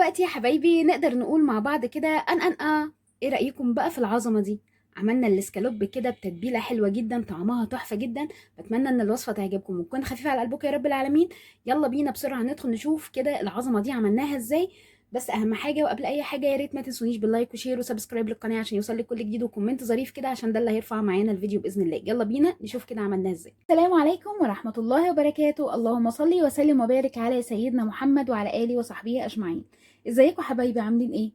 ودلوقتي يا حبايبي نقدر نقول مع بعض كده ايه رأيكم بقى في العظمة دي؟ عملنا الاسكالوب كده بتتبيلة حلوة جدا، طعمها تحفة جدا. بتمنى ان الوصفة تعجبكم وتكون خفيفة على قلبكم يا رب العالمين. يلا بينا بسرعة ندخل نشوف كده العظمة دي عملناها ازاي. بس اهم حاجة وقبل اي حاجة يا ريت ما تنسونيش باللايك وشير وسبسكرايب للقناة عشان يوصلك كل جديد، وكومنت ظريف كده عشان ده اللي هيرفع معانا الفيديو بإذن الله. يلا بينا نشوف كده عملناها ازاي. السلام عليكم ورحمة الله وبركاته. اللهم صل وسلم وبارك على سيدنا محمد وعلى آله وصحبه أجمعين. ازيكم حبايبي عاملين ايه؟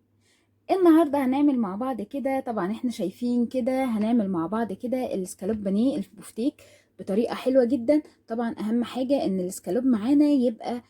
النهارده هنعمل مع بعض كده، طبعا احنا شايفين كده هنعمل مع بعض كده الاسكالوب بانيه البوفتيك بطريقه حلوه جدا. طبعا اهم حاجه ان الاسكالوب معانا يبقى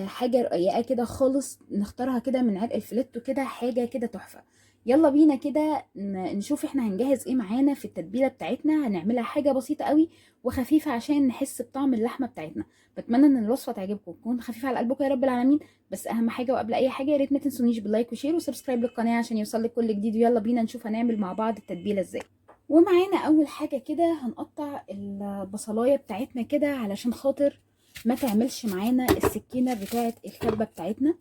حاجه رقيقه كده خالص، نختارها كده من عرق الفليتو كده، حاجه كده تحفه. يلا بينا كده نشوف احنا هنجهز ايه معانا في التتبيله بتاعتنا. هنعملها حاجه بسيطه قوي وخفيفه عشان نحس بطعم اللحمه بتاعتنا. بتمنى ان الوصفه تعجبكم وتكون خفيفه على قلبكم يا رب العالمين. بس اهم حاجه وقبل اي حاجه يا ريت ما تنسونيش باللايك وشير وسبسكرايب للقناه عشان يوصلك كل جديد. ويلا بينا نشوف هنعمل مع بعض التتبيله ازاي. ومعانا اول حاجه كده هنقطع البصلايه بتاعتنا كده علشان خاطر ما تعملش معانا السكينه بتاعه الكبه بتاعتنا.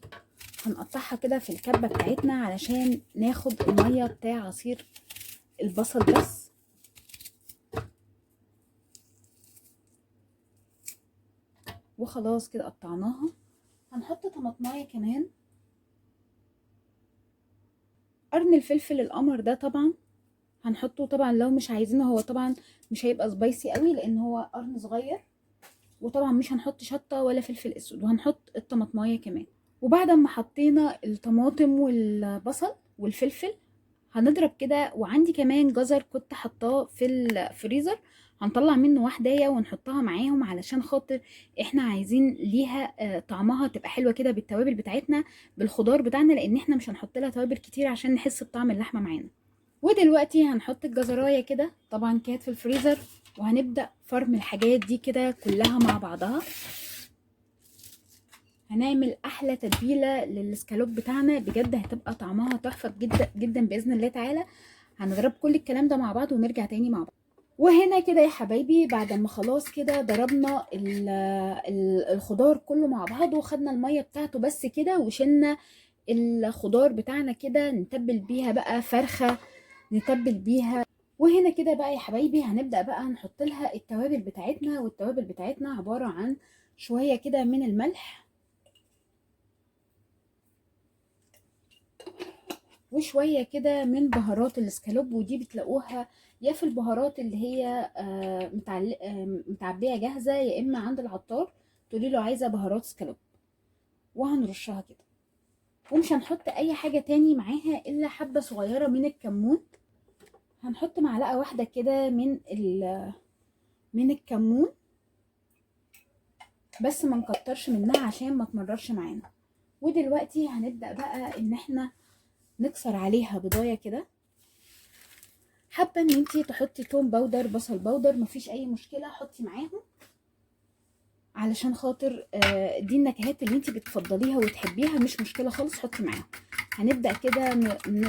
هنقطعها كده في الكبه بتاعتنا علشان ناخد الميه بتاع عصير البصل بس. وخلاص كده قطعناها. هنحط طماطمايه كمان. قرن الفلفل القمر ده طبعا هنحطه، طبعا لو مش عايزينه هو طبعا مش هيبقى سبايسي قوي لان هو قرن صغير. وطبعا مش هنحط شطه ولا فلفل اسود، وهنحط الطماطمايه كمان. وبعد ما حطينا الطماطم والبصل والفلفل هنضرب كده. وعندي كمان جزر كنت حطاه في الفريزر، هنطلع منه واحدايه ونحطها معاهم علشان خاطر احنا عايزين ليها طعمها تبقى حلوه كده بالتوابل بتاعتنا بالخضار بتاعنا، لان احنا مش هنحط لها توابل كتير عشان نحس بطعم اللحمه معانا. ودلوقتي هنحط الجزرايه كده، طبعا كانت في الفريزر، وهنبدأ فرم الحاجات دي كده كلها مع بعضها. هنعمل احلى تتبيله للسكالوب بتاعنا، بجد هتبقى طعمها تحفه جدا جدا باذن الله تعالى. هنضرب كل الكلام ده مع بعض ونرجع تاني مع بعض. وهنا كده يا حبايبي بعد ما خلاص كده ضربنا الخضار كله مع بعض وخدنا الميه بتاعته بس كده، وشلنا الخضار بتاعنا كده نتبل بيها بقى فرخه، نتبل بيها. وهنا كده بقى يا حبايبي هنبدأ بقى نحط لها التوابل بتاعتنا. والتوابل بتاعتنا عبارة عن شوية كده من الملح، وشوية كده من بهارات الاسكالوب، ودي بتلاقوها يا في البهارات اللي هي متعبية جاهزة، يا إما عند العطار تقولي له عايزة بهارات اسكالوب، وهنرشها كده. ومش هنحط أي حاجة تاني معاها إلا حبة صغيرة من الكمون. هنحط معلقة واحدة كده من الكمون، بس ما نكترش منها عشان ما تمررش معانا. ودلوقتي هنبدأ بقى ان احنا نكسر عليها بضايه كده. حابه ان انتي تحطي توم باودر بصل باودر مفيش اي مشكله، حطي معاهم علشان خاطر دي النكهات اللي انتي بتفضليها وتحبيها، مش مشكله خالص حطي معاهم. هنبدأ كده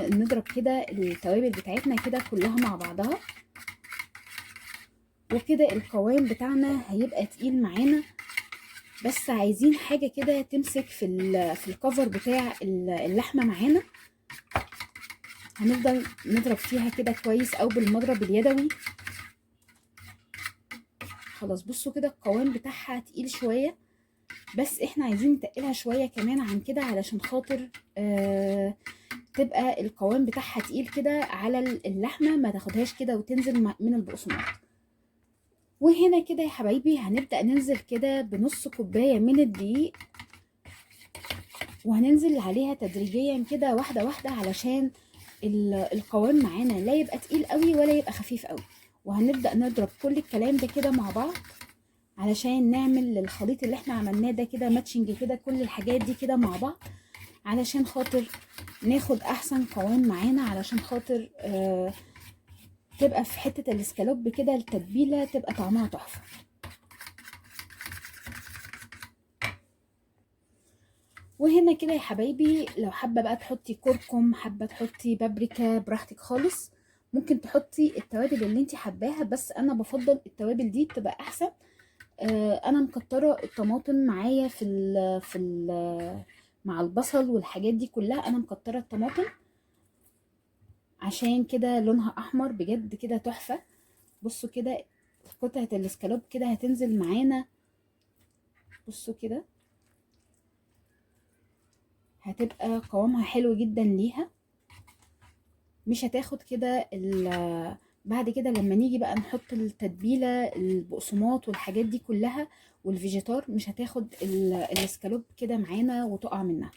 نضرب كده التوابل بتاعتنا كده كلها مع بعضها، وكده القوام بتاعنا هيبقى تقيل معانا. بس عايزين حاجه كده تمسك في الكفر بتاع اللحمه معانا. هنفضل نضرب فيها كده كويس او بالمضرب اليدوي. خلاص بصوا كده القوام بتاعها تقيل شويه، بس احنا عايزين نتقلها شويه كمان عن كده علشان خاطر تبقى القوام بتاعها تقيل كده على اللحمه، ما تاخدهاش كده وتنزل من البقسماط. وهنا كده يا حبايبي هنبدأ ننزل كده بنص كوباية من الدقيق، وهننزل عليها تدريجيا كده واحدة واحدة علشان القوام معانا لا يبقى تقيل قوي ولا يبقى خفيف قوي. وهنبدأ نضرب كل الكلام ده كده مع بعض علشان نعمل الخليط اللي احنا عملناه ده كده ماتشنج كده، كل الحاجات دي كده مع بعض علشان خاطر ناخد احسن قوام معانا، علشان خاطر تبقى في حتة الاسكالوب كده التتبيلة تبقى طعمها تحفة. وهنا كده يا حبايبي لو حابه بقى تحطي كركم، حابه تحطي بابريكا، براحتك خالص. ممكن تحطي التوابل اللي انت حباها، بس انا بفضل التوابل دي تبقى احسن. انا مكتره الطماطم معايا مع البصل والحاجات دي كلها. انا مكتره الطماطم عشان كده لونها احمر بجد كده تحفه. بصوا كده قطعه الاسكالوب كده هتنزل معانا، بصوا كده هتبقى قوامها حلو جدا ليها، مش هتاخد كده بعد كده لما نيجي بقى نحط التتبيله البقسماط والحاجات دي كلها والفيجيتار، مش هتاخد الاسكالوب كده معانا وتقع منها.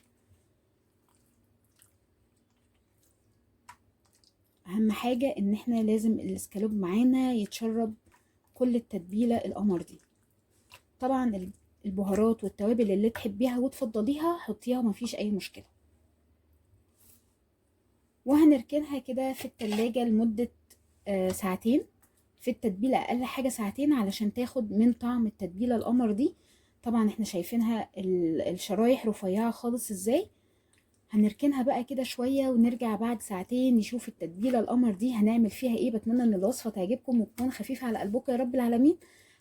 اهم حاجه ان احنا لازم الاسكالوب معانا يتشرب كل التتبيله القمر دي. طبعا البهارات والتوابل اللي تحبيها وتفضليها حطيها، مفيش اي مشكله. وهنركنها كده في التلاجة لمدة ساعتين في التتبيلة، اقل حاجة ساعتين علشان تاخد من طعم التتبيلة القمر دي. طبعا احنا شايفينها الشرايح رفيعة خالص ازاي. هنركنها بقى كده شوية ونرجع بعد ساعتين نشوف التتبيلة القمر دي هنعمل فيها ايه. بتمنى ان الوصفة تعجبكم وتكون خفيفة على قلبكم يا رب العالمين.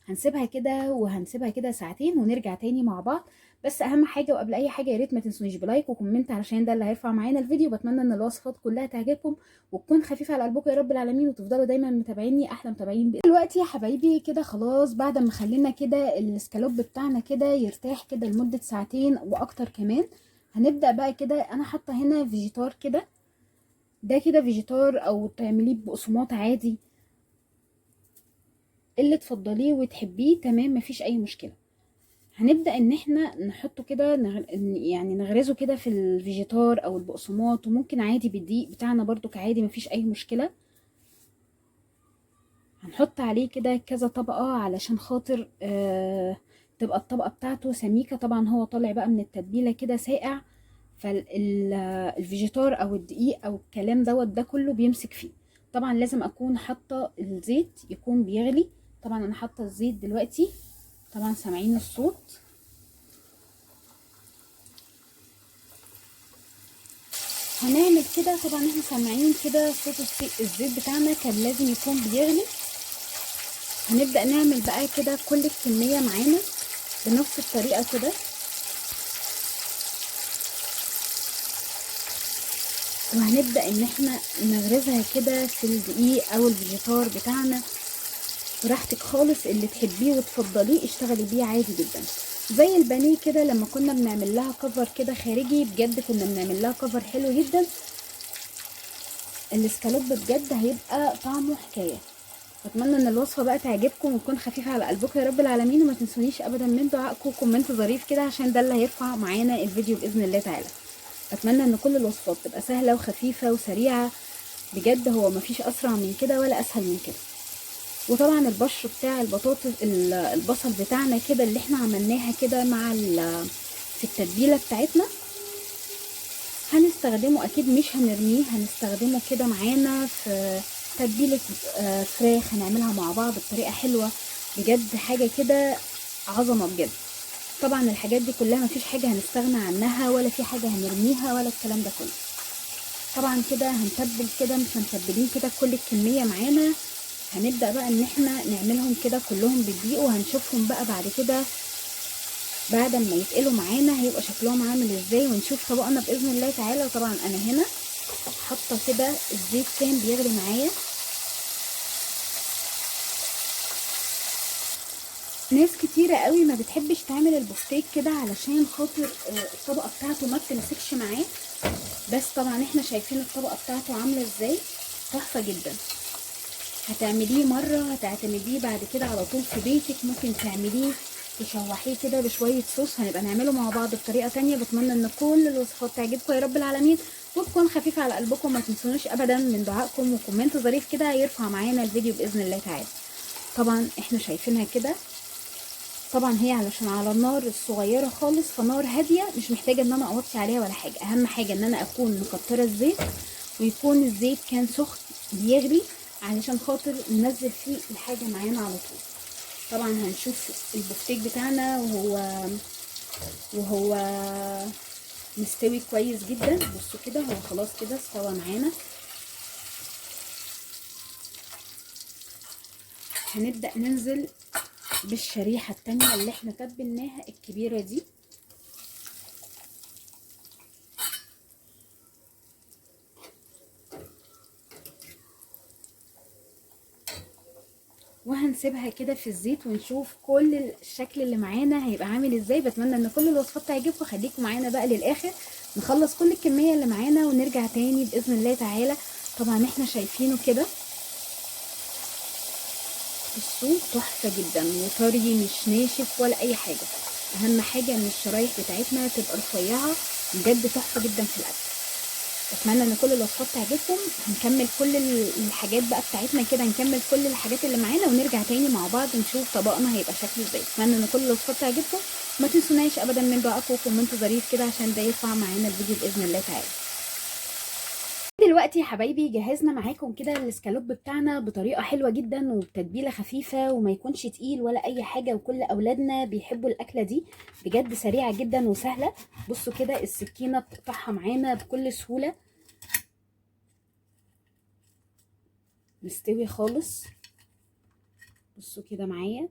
هنسيبها كده ساعتين ونرجع تاني مع بعض. بس اهم حاجه وقبل اي حاجه يا ريت ما تنسونيش بلايك وكومنت علشان ده اللي هيرفع معانا الفيديو. بتمنى ان الوصفات كلها تعجبكم وتكون خفيفه على قلبكم يا رب العالمين، وتفضلوا دايما متابعيني احلى متابعين. دلوقتي يا حبايبي كده خلاص بعد ما خلينا كده الاسكالوب بتاعنا كده يرتاح كده لمده ساعتين واكتر كمان، هنبدا بقى كده. انا حاطه هنا فيجيتار كده، ده كده فيجيتار او تعمليه بقسماط عادي اللي تفضليه وتحبيه، تمام مفيش اي مشكله. هنبدأ ان احنا نحطه كده يعني نغرزه كده في الفيجيتار او البقسماط، وممكن عادي بالدقيق بتاعنا برضو كعادي مفيش اي مشكلة. هنحط عليه كده كذا طبقة علشان خاطر تبقى الطبقة بتاعته سميكة. طبعا هو طالع بقى من التتبيلة كده ساقع، فالفيجيتار او الدقيق او الكلام ده كله بيمسك فيه. طبعا لازم اكون حاطة الزيت يكون بيغلي. طبعا انا حاطة الزيت دلوقتي، طبعا سامعين الصوت. هنعمل كده طبعا احنا سامعين كده صوت الزيت بتاعنا كان لازم يكون بيغلي. هنبدأ نعمل بقى كده كل الكمية معانا بنفس الطريقة كده، وهنبدأ ان احنا نغرزها كده في الدقيق او الفيجيتار بتاعنا براحتك خالص، اللي تحبيه وتفضليه اشتغلي بيه عادي جدا. زي البانيه كده لما كنا بنعمل لها كفر كده خارجي، بجد كنا بنعمل لها كفر حلو جدا. الاسكالوب بجد هيبقى طعمه حكايه. اتمنى ان الوصفه بقى تعجبكم وتكون خفيفه على قلبكم يا رب العالمين، وما تنسونيش ابدا من دعائكم وكومنت ظريف كده عشان ده اللي هيرفع معانا الفيديو باذن الله تعالى. اتمنى ان كل الوصفات تبقى سهله وخفيفه وسريعه، بجد هو مفيش اسرع من كده ولا اسهل من كده. وطبعا البشر بتاع البطاطس البصل بتاعنا كده اللي احنا عملناها كده مع في التتبيله بتاعتنا هنستخدمه اكيد، مش هنرميه، هنستخدمه كده معانا في تتبيله فراخ هنعملها مع بعض بطريقه حلوه. بجد حاجه كده عظمه بجد. طبعا الحاجات دي كلها مفيش حاجه هنستغنى عنها ولا في حاجه هنرميها ولا الكلام ده كله. طبعا كده هنتبل كده، مش هنتبلين كده كل الكميه معانا. هنبدا بقى ان احنا نعملهم كده كلهم بالدقيق، وهنشوفهم بقى بعد كده بعد ما يتقلوا معانا هيبقى شكلهم عامل ازاي، ونشوف طبقنا باذن الله تعالى. وطبعا انا هنا حاطه كده الزيت كان بيغلي معايا. ناس كتيره قوي ما بتحبش تعمل البفتيك كده علشان خاطر الطبقه بتاعته ما بتمسكش معاه، بس طبعا احنا شايفين الطبقه بتاعته عامله ازاي، تحفه جدا. هتعمليه مره هتعتمديه بعد كده على طول في بيتك. ممكن تعمليه تشوحيه كده بشويه صوص، هنبقى نعمله مع بعض بطريقه تانية. بتمنى ان كل الوصفات تعجبكم يا رب العالمين وتكون خفيفه على قلبكم. ما تنسونوش ابدا من دعائكم وكومنت ظريف كده هيرفع معانا الفيديو باذن الله تعالى. طبعا احنا شايفينها كده، طبعا هي علشان على النار الصغيره خالص، فنار هاديه مش محتاجه ان انا اوطي عليها ولا حاجه. اهم حاجه ان انا اكون مكتره الزيت، ويكون الزيت كان سخن بيغلي علشان خاطر ننزل فيه الحاجه معانا على طول. طبعا هنشوف البفتيك بتاعنا وهو مستوي كويس جدا. بصوا كده هو خلاص كده استوى معانا. هنبدأ ننزل بالشريحة التانية اللي احنا تبلناها الكبيرة دي. وهنسيبها كده في الزيت ونشوف كل الشكل اللي معانا هيبقى عامل ازاي. بتمنى ان كل الوصفات تعجبكم، خليكم معانا بقى للاخر نخلص كل الكميه اللي معانا ونرجع تاني باذن الله تعالى. طبعا احنا شايفينه كده، بصوا تحفه جدا وطري مش ناشف ولا اي حاجه. اهم حاجه ان الشرايح بتاعتنا تبقى رفيعه، بجد تحفه جدا في الاكل. اتمنى ان كل الوصفات تعجبكم. هنكمل كل الحاجات بقى بتاعتنا كده، نكمل كل الحاجات اللي معانا ونرجع تاني مع بعض نشوف طبقنا هيبقى شكله ازاي. اتمنى ان كل الوصفات تعجبكم. ما تنسوناش ابدا من دعائكم وكومنت ظريف كده عشان ده يرفع معانا الفيديو باذن الله تعالى. دلوقتي يا حبايبي جهزنا معاكم كده الاسكالوب بتاعنا بطريقه حلوه جدا وبتتبيله خفيفه وما يكونش تقيل ولا اي حاجه، وكل اولادنا بيحبوا الاكله دي. بجد سريعه جدا وسهله. بصوا كده السكينه بتقطعها معانا بكل سهوله، مستوي خالص. بصوا كده معايا،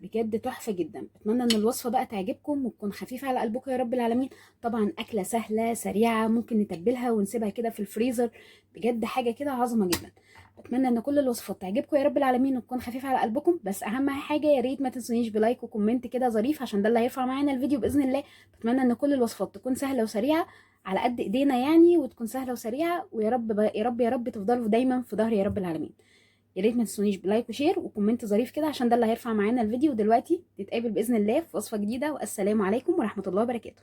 بجد تحفه جدا. اتمنى ان الوصفه بقى تعجبكم وتكون خفيفه على قلبكم يا رب العالمين. طبعا اكله سهله سريعه، ممكن نتبلها ونسيبها كده في الفريزر، بجد حاجه كده عظمه جدا. اتمنى ان كل الوصفات تعجبكم يا رب العالمين وتكون خفيفه على قلبكم. بس اهم حاجه يا ريت ما تنسونيش بلايك وكومنت كده ظريف عشان ده اللي هيرفع معانا الفيديو باذن الله. بتمنى ان كل الوصفات تكون سهله وسريعه على قد ايدينا يعني، وتكون سهله وسريعه، ويا رب يا رب يا رب تفضلوا دايما في ظهري يا رب العالمين. يا ريت ما تنسونيش بلايك وشير وكومنت ظريف كده عشان ده اللي هيرفع معانا الفيديو. دلوقتي نتقابل باذن الله في وصفه جديده، والسلام عليكم ورحمه الله وبركاته.